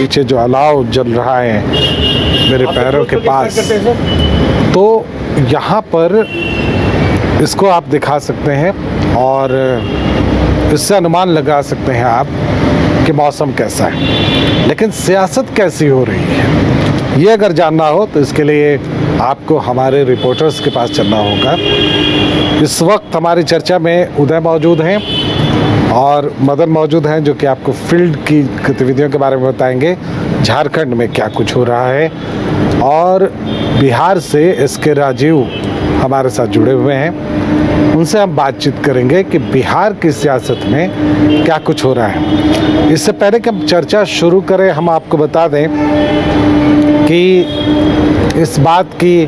पीछे जो अलाव जल रहा है मेरे पैरों के पास, तो यहाँ पर इसको आप दिखा सकते हैं और इससे अनुमान लगा सकते हैं आप कि मौसम कैसा है। लेकिन सियासत कैसी हो रही है ये अगर जानना हो तो इसके लिए आपको हमारे रिपोर्टर्स के पास चलना होगा। इस वक्त हमारी चर्चा में उदय मौजूद हैं और मदन मौजूद हैं, जो कि आपको फील्ड की गतिविधियों के बारे में बताएंगे, झारखंड में क्या कुछ हो रहा है। और बिहार से एसके राजीव हमारे साथ जुड़े हुए हैं, उनसे हम बातचीत करेंगे कि बिहार की सियासत में क्या कुछ हो रहा है। इससे पहले कि हम चर्चा शुरू करें, हम आपको बता दें कि इस बात की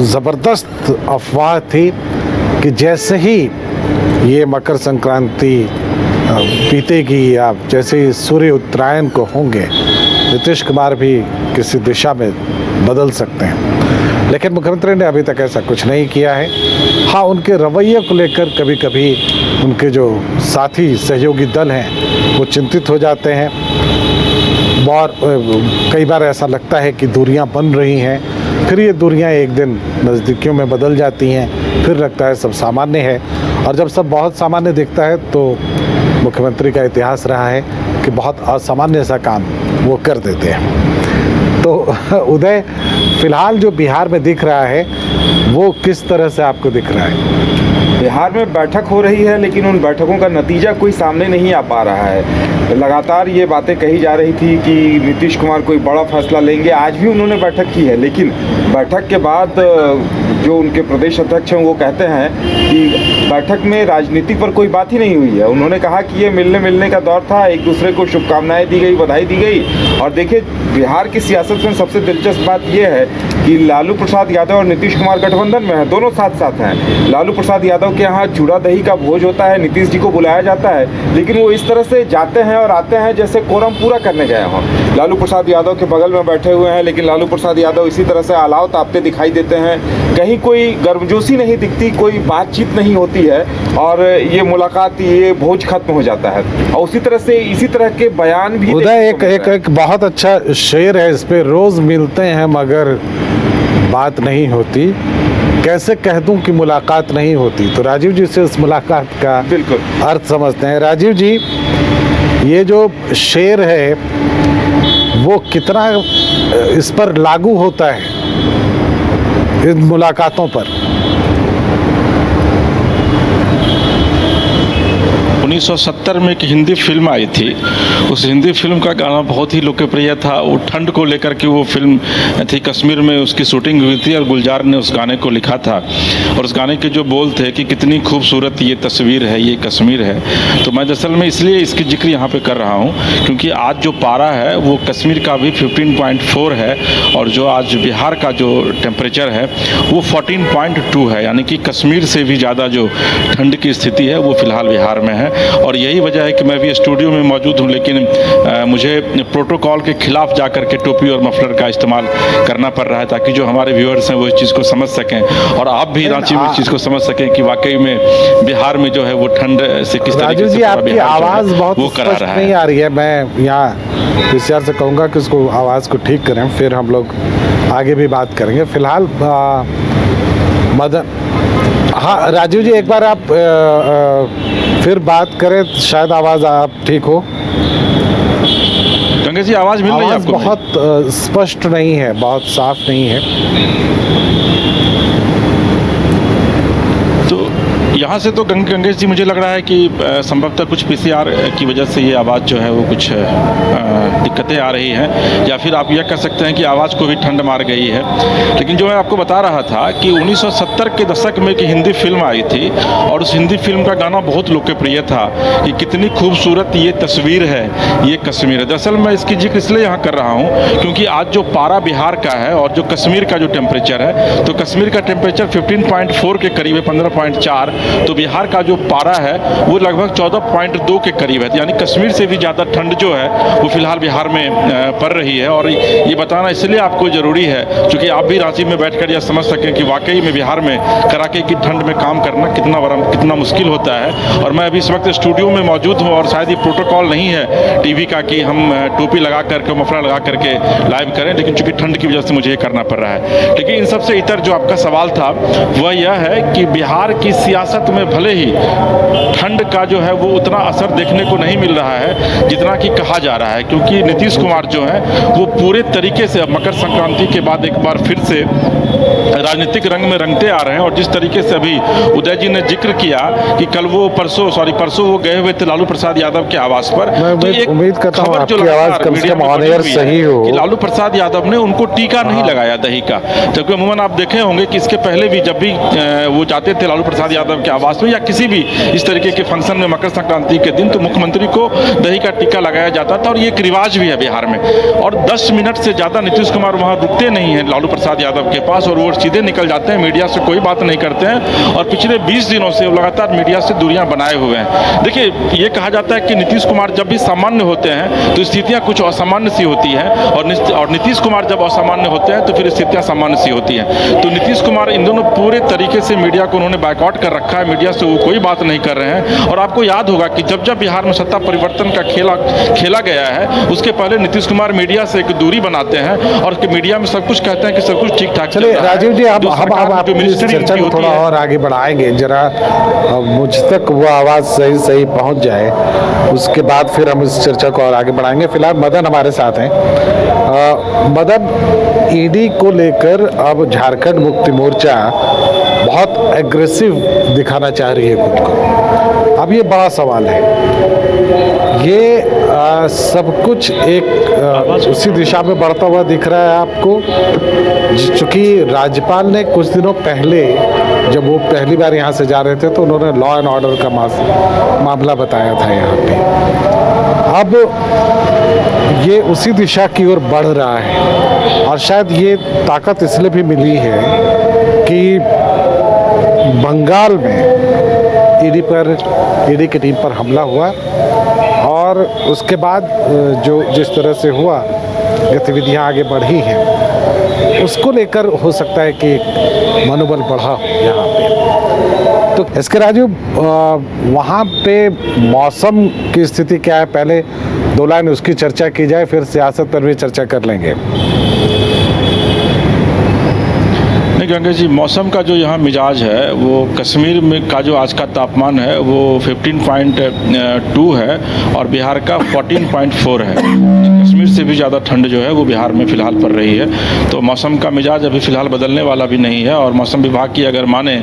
ज़बरदस्त अफवाह थी कि जैसे ही ये मकर संक्रांति बीतेगी या जैसे ही सूर्य उत्तरायण को होंगे, नीतीश कुमार भी किसी दिशा में बदल सकते हैं। लेकिन मुख्यमंत्री ने अभी तक ऐसा कुछ नहीं किया है। हाँ, उनके रवैये को लेकर कभी कभी उनके जो साथी सहयोगी दल हैं वो चिंतित हो जाते हैं और कई बार ऐसा लगता है कि दूरियां बन रही हैं, फिर ये दूरियां एक दिन नज़दीकियों में बदल जाती हैं, फिर लगता है सब सामान्य है। और जब सब बहुत सामान्य दिखता है तो मुख्यमंत्री का इतिहास रहा है कि बहुत असामान्य सा काम वो कर देते हैं। तो उदय, फिलहाल जो बिहार में दिख रहा है वो किस तरह से आपको दिख रहा है? बिहार में बैठक हो रही है लेकिन उन बैठकों का नतीजा कोई सामने नहीं आ पा रहा है। लगातार ये बातें कही जा रही थी कि नीतीश कुमार कोई बड़ा फैसला लेंगे। आज भी उन्होंने बैठक की है, लेकिन बैठक के बाद जो उनके प्रदेश अध्यक्ष हैं वो कहते हैं कि बैठक में राजनीति पर कोई बात ही नहीं हुई है। उन्होंने कहा कि ये मिलने का दौर था, एक दूसरे को शुभकामनाएं दी गई, बधाई दी गई। और देखिए, बिहार की सियासत में सबसे दिलचस्प बात यह है कि लालू प्रसाद यादव और नीतीश कुमार गठबंधन में हैं, दोनों साथ साथ हैं। लालू प्रसाद यादव के यहाँ चूड़ा दही का भोज होता है, नीतीश जी को बुलाया जाता है, लेकिन वो इस तरह से जाते हैं और आते हैं जैसे कोरम पूरा करने गए हों। लालू प्रसाद यादव के बगल में बैठे हुए हैं, लेकिन लालू प्रसाद यादव इसी तरह से अलाव तापते दिखाई देते हैं। कहीं कोई गर्मजोशी नहीं दिखती, कोई बातचीत नहीं होती है और ये मुलाकात, ये भोज खत्म हो जाता है। और उसी तरह से इसी तरह के बयान भी उदय, एक बहुत अच्छा शेर है, इस पे रोज मिलते हैं मगर बात नहीं होती, कैसे कह दूं कि मुलाकात नहीं होती। तो राजीव जी से उस मुलाकात का बिल्कुल अर्थ समझते हैं। राजीव जी, ये जो शेर है वो कितना इस पर लागू होता है, इन मुलाकातों पर? 1970 में एक हिंदी फिल्म आई थी। उस हिंदी फिल्म का गाना बहुत ही लोकप्रिय था। वो ठंड को लेकर के वो फिल्म थी, कश्मीर में उसकी शूटिंग हुई थी और गुलजार ने उस गाने को लिखा था। और उस गाने के जो बोल थे कि कितनी खूबसूरत ये तस्वीर है, ये कश्मीर है। तो मैं दरअसल में इसलिए इसकी जिक्र यहाँ पे कर रहा हूँ क्योंकि आज जो पारा है वो कश्मीर का भी 15.4 है और जो आज बिहार का जो टेम्परेचर है वो 14.2 है, यानी कि कश्मीर से भी ज़्यादा जो ठंड की स्थिति है वो फिलहाल बिहार में है। और यही वजह है कि मैं भी स्टूडियो में मौजूद हूं, लेकिन मुझे प्रोटोकॉल के खिलाफ जाकर के टोपी और मफलर का इस्तेमाल करना पड़ रहा है ताकि जो हमारे व्यूअर्स हैं वो इस चीज़ को समझ सकें और आप भी रांची में इस चीज़ को समझ सकें कि वाकई में बिहार में जो है वो ठंड से किस तरीके से आपकी आवाज़ बहुत स्पष्ट नहीं आ रही है। मैं यहाँ पीसीआर से कहूँगा कि उसको आवाज़ को ठीक करें, फिर हम लोग आगे भी बात करेंगे। फिलहाल मदन, हाँ राजीव जी, एक बार आप फिर बात करें, शायद आवाज़ आप ठीक हो। गंगा जी, आवाज़ मिल रही है आपको? बहुत स्पष्ट नहीं है, बहुत साफ नहीं है। यहाँ से तो गंगेश जी मुझे लग रहा है कि संभवतः कुछ पीसीआर की वजह से ये आवाज़ जो है वो कुछ दिक्कतें आ रही हैं, या फिर आप यह कह सकते हैं कि आवाज़ को भी ठंड मार गई है। लेकिन जो मैं आपको बता रहा था कि 1970 के दशक में एक हिंदी फिल्म आई थी और उस हिंदी फिल्म का गाना बहुत लोकप्रिय था कि कितनी खूबसूरत ये तस्वीर है, ये कश्मीर है। दरअसल मैं इसकी जिक्र इसलिए यहाँ कर रहा हूँ क्योंकि आज जो पारा बिहार का है और जो कश्मीर का जो टेम्परेचर है, तो कश्मीर का टेम्परेचर 15.4 के करीब है, 15.4, तो बिहार का जो पारा है वो लगभग 14.2 के करीब है, यानी कश्मीर से भी ज़्यादा ठंड जो है वो फिलहाल बिहार में पड़ रही है। और ये बताना इसलिए आपको ज़रूरी है क्योंकि आप भी रांची में बैठकर यह समझ सकें कि वाकई में बिहार में कड़ाके की ठंड में काम करना कितना मुश्किल होता है। और मैं अभी इस वक्त स्टूडियो में मौजूद हूँ और शायद ये प्रोटोकॉल नहीं है टीवी का कि हम टोपी लगा करके मफलर लगा करके लाइव करें, लेकिन चूंकि ठंड की वजह से मुझे ये करना पड़ रहा है। लेकिन इन सबसे इतर जो आपका सवाल था वह यह है कि बिहार की सियासत में भले ही ठंड का जो है वो उतना असर देखने को नहीं मिल रहा है जितना कि कहा जा रहा है, क्योंकि नीतीश कुमार जो है वो पूरे तरीके से मकर संक्रांति के बाद एक बार फिर से राजनीतिक रंग में रंगते आ रहे हैं। और जिस तरीके से अभी उदय जी ने जिक्र किया कि कल वो परसों वो गए हुए थे लालू प्रसाद यादव के आवास पर, मैं उम्मीद करता हूं आपकी आवाज कम से कम ऑन एयर सही हो कि लालू प्रसाद यादव ने उनको टीका नहीं लगाया दही का, जबकि अमूमन आप देखे होंगे कि इसके पहले भी जब भी वो जाते थे लालू प्रसाद यादव के आवास में या किसी भी इस तरीके के फंक्शन में मकर संक्रांति के दिन, तो मुख्यमंत्री को दही का टीका लगाया जाता था और ये एक रिवाज भी है बिहार में। और 10 मिनट से ज़्यादा नीतीश कुमार वहाँ रुकते नहीं हैं लालू प्रसाद यादव के पास और वो सीधे निकल जाते हैं, मीडिया से कोई बात नहीं करते हैं और पिछले 20 दिनों से लगातार मीडिया से दूरियां बनाए हुए हैं। देखिए, ये कहा जाता है कि नीतीश कुमार जब भी सामान्य होते हैं तो स्थितियां कुछ असामान्य सी होती हैं और नीतीश कुमार जब असामान्य होते हैं तो फिर स्थितियां सामान्य सी होती हैं। तो नीतीश कुमार इन दोनों पूरे तरीके से मीडिया को उन्होंने बायकॉट कर रखा है, मीडिया से वो कोई बात नहीं कर रहे हैं। और आपको याद होगा कि जब बिहार में सत्ता परिवर्तन का खेला गया है उसके पहले नीतीश कुमार मीडिया से एक दूरी बनाते हैं और मीडिया में सब कुछ कहते हैं कि सब कुछ ठीक ठाक चल रहा है। राजीव जी, हम आप इस चर्चा को थोड़ा और आगे बढ़ाएंगे, जरा मुझ तक वो आवाज़ सही पहुंच जाए, उसके बाद फिर हम इस चर्चा को और आगे बढ़ाएंगे। फिलहाल मदन हमारे साथ हैं। मदन, ईडी को लेकर अब झारखंड मुक्ति मोर्चा बहुत एग्रेसिव दिखाना चाह रही है खुद को। अब ये बड़ा सवाल है, ये सब कुछ एक उसी दिशा में बढ़ता हुआ दिख रहा है आपको, चूँकि राज्यपाल ने कुछ दिनों पहले जब वो पहली बार यहाँ से जा रहे थे तो उन्होंने लॉ एंड ऑर्डर का मामला बताया था यहाँ पे। अब ये उसी दिशा की ओर बढ़ रहा है और शायद ये ताकत इसलिए भी मिली है कि बंगाल में ईडी की टीम पर हमला हुआ और उसके बाद जो जिस तरह से हुआ गतिविधियां आगे बढ़ी हैं उसको लेकर हो सकता है कि मनोबल बढ़ा हो यहाँ पे। तो इसके राजू, वहाँ पे मौसम की स्थिति क्या है, पहले 2 लाइन उसकी चर्चा की जाए, फिर सियासत पर भी चर्चा कर लेंगे। नहीं गंगा जी, मौसम का जो यहाँ मिजाज है वो कश्मीर में का जो आज का तापमान है वो 15.2 है और बिहार का 14.4 है। कश्मीर से भी ज़्यादा ठंड जो है वो बिहार में फ़िलहाल पड़ रही है। तो मौसम का मिजाज अभी फ़िलहाल बदलने वाला भी नहीं है और मौसम विभाग की अगर माने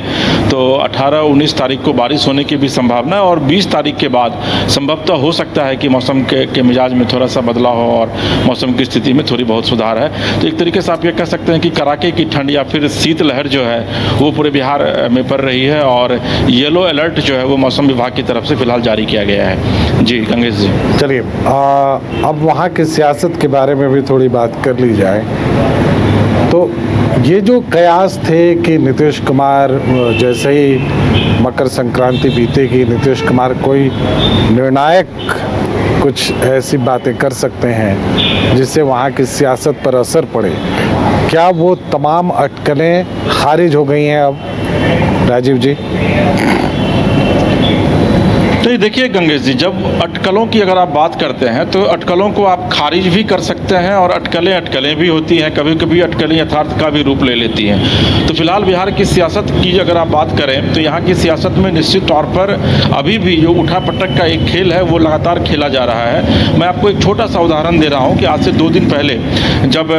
तो 18-19 तारीख को बारिश होने की भी संभावना है और 20 तारीख के बाद संभवतः हो सकता है कि मौसम के मिजाज में थोड़ा सा बदलाव हो और मौसम की स्थिति में थोड़ी बहुत सुधार है। तो एक तरीके से आप ये कह सकते हैं कि कड़ाके की ठंड या फिर शीतलहर जो है वो पूरे बिहार में पड़ रही है और येलो अलर्ट जो है वो मौसम विभाग की तरफ से फिलहाल जारी किया गया है। जी गंगेश जी, चलिए अब वहाँ की सियासत के बारे में भी थोड़ी बात कर ली जाए। तो ये जो कयास थे कि नीतीश कुमार जैसे ही मकर संक्रांति बीतेगी नीतीश कुमार कोई निर्णायक कुछ ऐसी बातें कर सकते हैं जिससे वहाँ की सियासत पर असर पड़े, क्या वो तमाम अटकलें खारिज हो गई हैं अब राजीव जी? तो देखिए गंगेश जी, जब अटकलों की अगर आप बात करते हैं तो अटकलों को आप खारिज भी कर सकते हैं और अटकलें भी होती हैं, कभी कभी अटकलें यथार्थ का भी रूप ले लेती हैं। तो फिलहाल बिहार की सियासत की अगर आप बात करें तो यहाँ की सियासत में निश्चित तौर पर अभी भी जो उठा पटक का एक खेल है वो लगातार खेला जा रहा है। मैं आपको एक छोटा सा उदाहरण दे रहा हूँ कि आज से 2 दिन पहले जब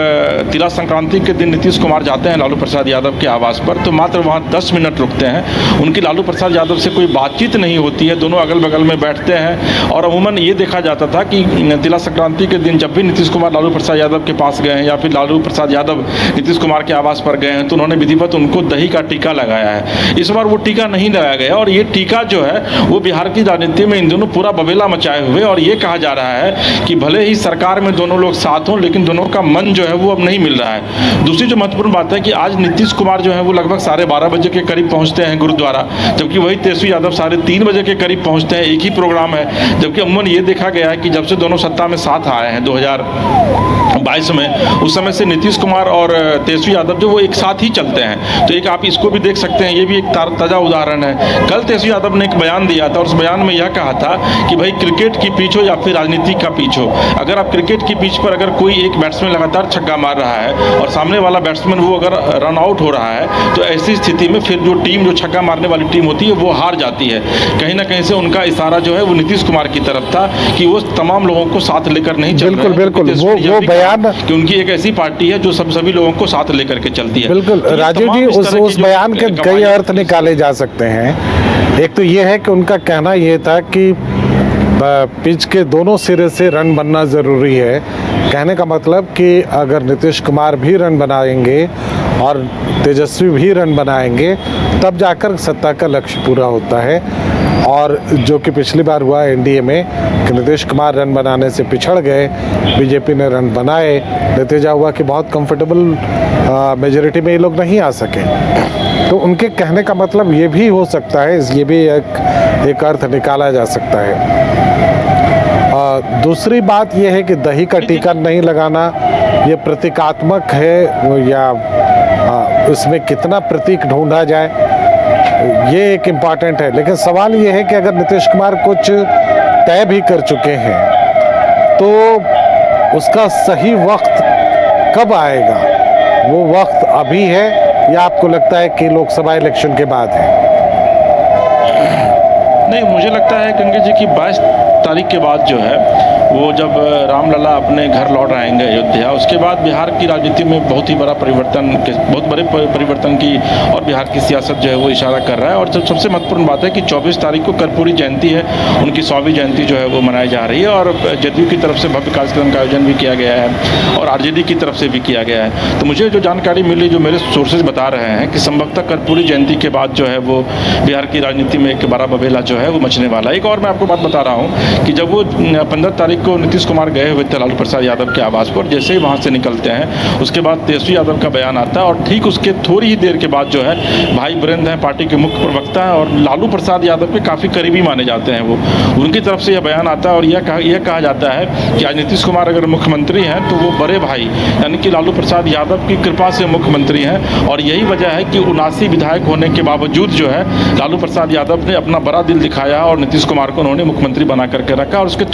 तिला संक्रांति के दिन नीतीश कुमार जाते हैं लालू प्रसाद यादव के आवास पर तो मात्र वहाँ 10 मिनट रुकते हैं, उनकी लालू प्रसाद यादव से कोई बातचीत नहीं होती है, दोनों अगल अगल बगल में बैठते हैं। और अमूमन ये देखा जाता था कि तिला संक्रांति के दिन जब भी नीतीश कुमार लालू प्रसाद यादव के पास गए हैं या फिर लालू प्रसाद यादव नीतीश कुमार के आवास पर गए हैं तो उन्होंने विधिवत उनको दही का टीका लगाया है। इस बार वो टीका नहीं लगाया गया और ये टीका जो है वो बिहार की राजनीति में इन दोनों पूरा बबेला मचाए हुए, और ये कहा जा रहा है कि भले ही सरकार में दोनों लोग साथ हों लेकिन दोनों का मन जो है वो अब नहीं मिल रहा है। दूसरी जो महत्वपूर्ण बात है कि आज नीतीश कुमार जो है वो लगभग 12:30 बजे के करीब पहुंचते हैं गुरुद्वारा, जबकि वही तेजस्वी यादव 3:30 बजे के करीब पहुंचते हैं। एक ही प्रोग्राम है, जबकि अमूमन ये देखा गया है कि जब से दोनों सत्ता में साथ आए हैं 2022 में, उस समय से नीतीश कुमार और तेजस्वी यादव जो वो एक साथ ही चलते हैं। तो एक आप इसको भी देख सकते हैं, ये भी एक ताजा उदाहरण है। कल तेजस्वी यादव ने एक बयान दिया था और उस बयान में यह कहा था कि भाई क्रिकेट की पिच हो या फिर राजनीति का पिच हो, अगर आप क्रिकेट की पिच पर अगर कोई एक बैट्समैन लगातार छक्का मार रहा है और सामने वाला बैट्समैन वो अगर रन आउट हो रहा है तो ऐसी स्थिति में फिर जो टीम जो छक्का मारने वाली टीम होती है वो हार जाती है। कहीं ना कहीं से उनका इशारा जो है वो नीतीश कुमार की तरफ था कि वो तमाम लोगों को साथ लेकर नहीं चल रहे हैं। बिल्कुल वो बयान कि उनकी एक ऐसी पार्टी है जो सभी लोगों को साथ लेकर के चलती है। बिल्कुल तो राजीव जी, उस बयान के कई अर्थ निकाले जा सकते हैं। एक तो ये है कि उनका कहना ये था कि पिच के दोनों सिरे से रन बनना ज़रूरी है। कहने का मतलब कि अगर नीतीश कुमार भी रन बनाएंगे और तेजस्वी भी रन बनाएंगे तब जाकर सत्ता का लक्ष्य पूरा होता है। और जो कि पिछली बार हुआ एनडीए में कि नीतीश कुमार रन बनाने से पिछड़ गए, बीजेपी ने रन बनाए, नतीजा हुआ कि बहुत कंफर्टेबल मेजॉरिटी में ये लोग नहीं आ सके। तो उनके कहने का मतलब ये भी हो सकता है, ये भी एक अर्थ निकाला जा सकता है। दूसरी बात यह है कि दही का टीका नहीं लगाना ये प्रतीकात्मक है या उसमें कितना प्रतीक ढूंढा जाए, ये एक इम्पॉर्टेंट है। लेकिन सवाल ये है कि अगर नीतीश कुमार कुछ तय भी कर चुके हैं तो उसका सही वक्त कब आएगा? वो वक्त अभी है या आपको लगता है कि लोकसभा इलेक्शन के बाद है? नहीं, मुझे लगता है गंगे जी की 22 तारीख के बाद जो है वो जब रामलला अपने घर लौट आएंगे अयोध्या, उसके बाद बिहार की राजनीति में बहुत ही बड़ा बहुत बड़े परिवर्तन की और बिहार की सियासत जो है वो इशारा कर रहा है। और जब सबसे महत्वपूर्ण बात है कि 24 तारीख को कर्पूरी जयंती है, उनकी 100वीं जयंती जो है वो मनाई जा रही है और जदयू की तरफ से भव्य कार्यक्रम का आयोजन भी किया गया है और आरजेडी की तरफ से भी किया गया है। तो मुझे जो जानकारी मिली, जो मेरे सोर्सेज बता रहे हैं कि संभवतः कर्पूरी जयंती के बाद जो है वो बिहार की राजनीति में एक बड़ा बबेला जो है वो मचने वाला है। एक और मैं आपको बात बता रहा हूँ कि जब वो 15 तारीख को नीतीश कुमार गए हुए थे लालू प्रसाद यादव के आवास पर, जैसे ही वहाँ से निकलते हैं उसके बाद तेजस्वी यादव का बयान आता है और ठीक उसके थोड़ी ही देर के बाद जो है भाई बीरेंद्र हैं, पार्टी के मुख्य प्रवक्ता हैं और लालू प्रसाद यादव के काफ़ी करीबी माने जाते हैं, वो उनकी तरफ से यह बयान आता है और यह कहा जाता है कि आज नीतीश कुमार अगर मुख्यमंत्री हैं तो वो बड़े भाई यानी कि लालू प्रसाद यादव की कृपा से मुख्यमंत्री हैं। और यही वजह है कि 79 विधायक होने के बावजूद जो है लालू प्रसाद यादव ने अपना बड़ा दिल दिखाया और नीतीश कुमार को उन्होंने मुख्यमंत्री बना करके रखा। और उसके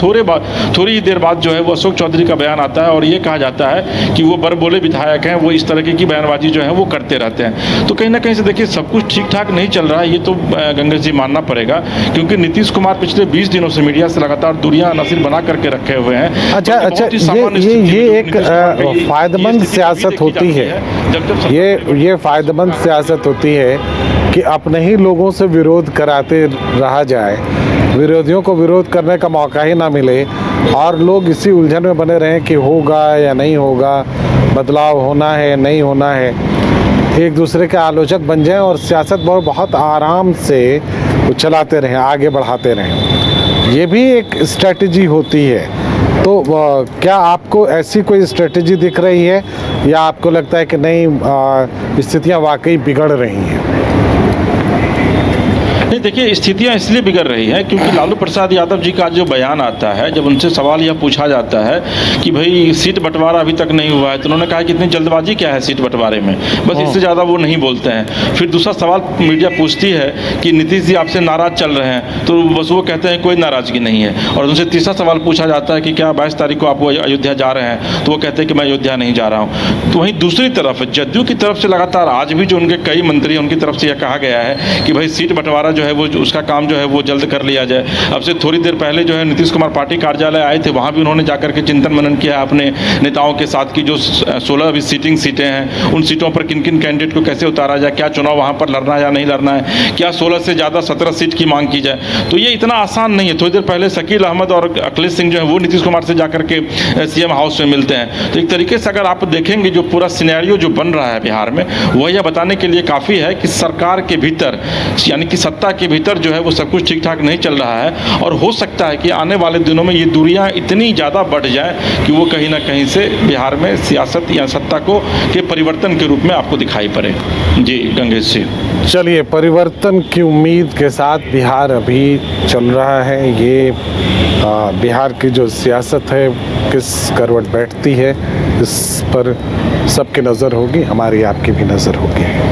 थोड़ी ही देर बाद जो है वो अशोक चौधरी का बयान आता है और ये कहा जाता है कि वो बड़बोले विधायक हैं, वो इस तरह की बयानबाजी जो है वो करते रहते हैं। तो कहीं ना कहीं से देखिए सब कुछ ठीक ठाक नहीं चल रहा है, ये तो गंगा जी मानना पड़ेगा, क्योंकि नीतीश कुमार पिछले 20 दिनों से मीडिया से लगातार दूरियां नसीर बना करके रखे हुए हैं। अच्छा, ये एक फायदेमंद सियासत होती है, ये फायदेमंद सियासत होती है कि अपने ही लोगों से विरोध कराते रहा जाए, विरोधियों को विरोध करने का मौका ही ना मिले और लोग इसी उलझन में बने रहें कि होगा या नहीं होगा, बदलाव होना है नहीं होना है, एक दूसरे के आलोचक बन जाएं और सियासत बहुत आराम से चलाते रहें, आगे बढ़ाते रहें। ये भी एक स्ट्रेटजी होती है। तो क्या आपको ऐसी कोई स्ट्रेटजी दिख रही है या आपको लगता है कि नहीं स्थितियाँ वाकई बिगड़ रही हैं? नहीं, देखिए स्थितियां इसलिए बिगड़ रही हैं क्योंकि लालू प्रसाद यादव जी का जो बयान आता है, जब उनसे सवाल यह पूछा जाता है कि भाई सीट बंटवारा अभी तक नहीं हुआ है, तो उन्होंने कहा कि इतनी जल्दबाजी क्या है सीट बंटवारे में, बस इससे ज़्यादा वो नहीं बोलते हैं। फिर दूसरा सवाल मीडिया पूछती है कि नीतीश जी आपसे नाराज़ चल रहे हैं, तो बस वो कहते हैं कोई नाराज़गी नहीं है। और उनसे तीसरा सवाल पूछा जाता है कि क्या 22 तारीख को आप अयोध्या जा रहे हैं, तो वो कहते हैं कि मैं अयोध्या नहीं जा रहा हूँ। तो वहीं दूसरी तरफ जदयू की तरफ से लगातार आज भी जो उनके कई मंत्री हैं उनकी तरफ से यह कहा गया है कि भाई सीट बंटवारा जो है वो उसका काम जो है वो जल्द कर लिया जाए। अब से थोड़ी देर पहले जो है नीतीश कुमार पार्टी कार्यालय आए थे, वहाँ भी उन्होंने जाकर के चिंतन मनन किया अपने नेताओं के साथ की जो 16 अभी सीटिंग सीटें हैं उन सीटों पर किन किन कैंडिडेट को कैसे उतारा जाए, क्या चुनाव वहाँ पर लड़ना है या नहीं लड़ना है, क्या 16 से ज़्यादा 17 सीट की मांग की जाए। तो ये इतना आसान नहीं है। थोड़ी देर पहले शकील अहमद और अखिलेश सिंह जो है वो नीतीश कुमार से जाकर के सीएम हाउस में मिलते हैं। तो एक तरीके से अगर आप देखेंगे जो पूरा सिनेरियो जो बन रहा है बिहार में, वह यह बताने के लिए काफ़ी है कि सरकार के भीतर यानी कि सत्ता के भीतर जो है वो सब कुछ ठीक ठाक नहीं चल रहा है, और हो सकता है कि आने वाले दिनों में ये दूरियां इतनी ज़्यादा बढ़ जाएं कि वो कहीं ना कहीं से बिहार में सियासत या सत्ता को के परिवर्तन के रूप में आपको दिखाई पड़े। जी गंगेश जी। चलिए, परिवर्तन की उम्मीद के साथ बिहार अभी चल रहा है। ये बिहार की जो सियासत है किस करवट बैठती है, इस पर सबकी नज़र होगी, हमारी आपकी भी नज़र होगी।